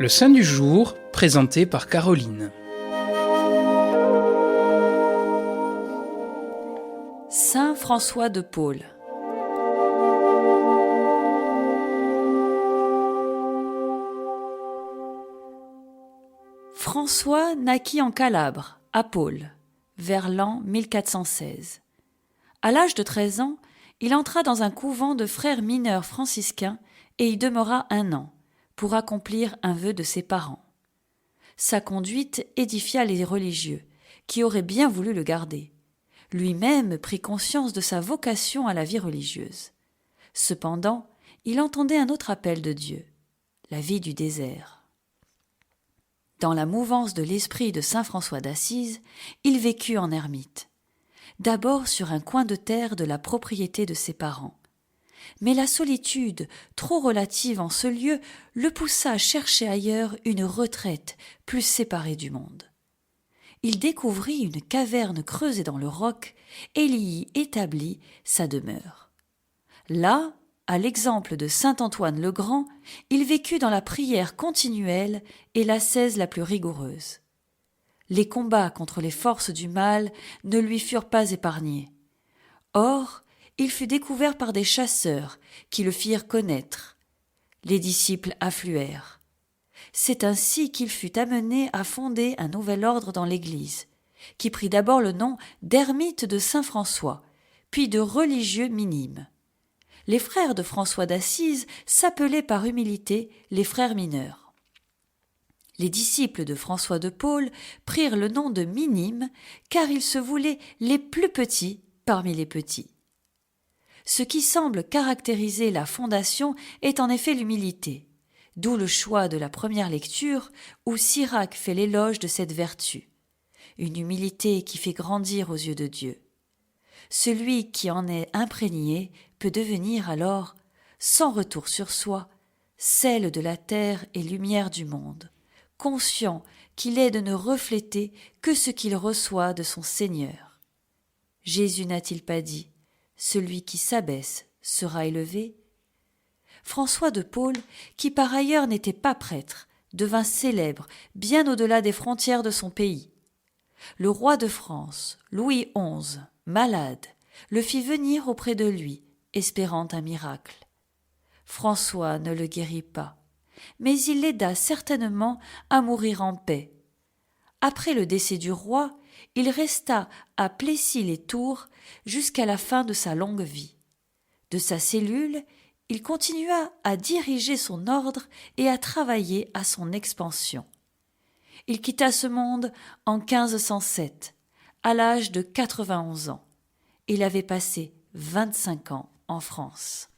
Le saint du jour, présenté par Caroline. Saint François de Paule. François naquit en Calabre, à Paule, vers l'an 1416. À l'âge de 13 ans, il entra dans un couvent de frères mineurs franciscains et y demeura 1 an, pour accomplir un vœu de ses parents. Sa conduite édifia les religieux, qui auraient bien voulu le garder. Lui-même prit conscience de sa vocation à la vie religieuse. Cependant, il entendait un autre appel de Dieu, la vie du désert. Dans la mouvance de l'esprit de saint François d'Assise, il vécut en ermite. D'abord sur un coin de terre de la propriété de ses parents. Mais la solitude, trop relative en ce lieu, le poussa à chercher ailleurs une retraite plus séparée du monde. Il découvrit une caverne creusée dans le roc et il y établit sa demeure. Là, à l'exemple de saint Antoine le Grand, il vécut dans la prière continuelle et l'ascèse la plus rigoureuse. Les combats contre les forces du mal ne lui furent pas épargnés. Or, il fut découvert par des chasseurs qui le firent connaître. Les disciples affluèrent. C'est ainsi qu'il fut amené à fonder un nouvel ordre dans l'Église, qui prit d'abord le nom d'ermite de saint François, puis de religieux minimes. Les frères de François d'Assise s'appelaient par humilité les frères mineurs. Les disciples de François de Paule prirent le nom de minimes, car ils se voulaient les plus petits parmi les petits. Ce qui semble caractériser la fondation est en effet l'humilité, d'où le choix de la première lecture où Sirach fait l'éloge de cette vertu, une humilité qui fait grandir aux yeux de Dieu. Celui qui en est imprégné peut devenir alors, sans retour sur soi, sel de la terre et lumière du monde, conscient qu'il est de ne refléter que ce qu'il reçoit de son Seigneur. Jésus n'a-t-il pas dit « Celui qui s'abaisse sera élevé » ? François de Paule, qui par ailleurs n'était pas prêtre, devint célèbre bien au-delà des frontières de son pays. Le roi de France, Louis XI, malade, le fit venir auprès de lui, espérant un miracle. François ne le guérit pas, mais il l'aida certainement à mourir en paix. Après le décès du roi, il resta à Plessis-les-Tours jusqu'à la fin de sa longue vie. De sa cellule, il continua à diriger son ordre et à travailler à son expansion. Il quitta ce monde en 1507, à l'âge de 91 ans. Il avait passé 25 ans en France.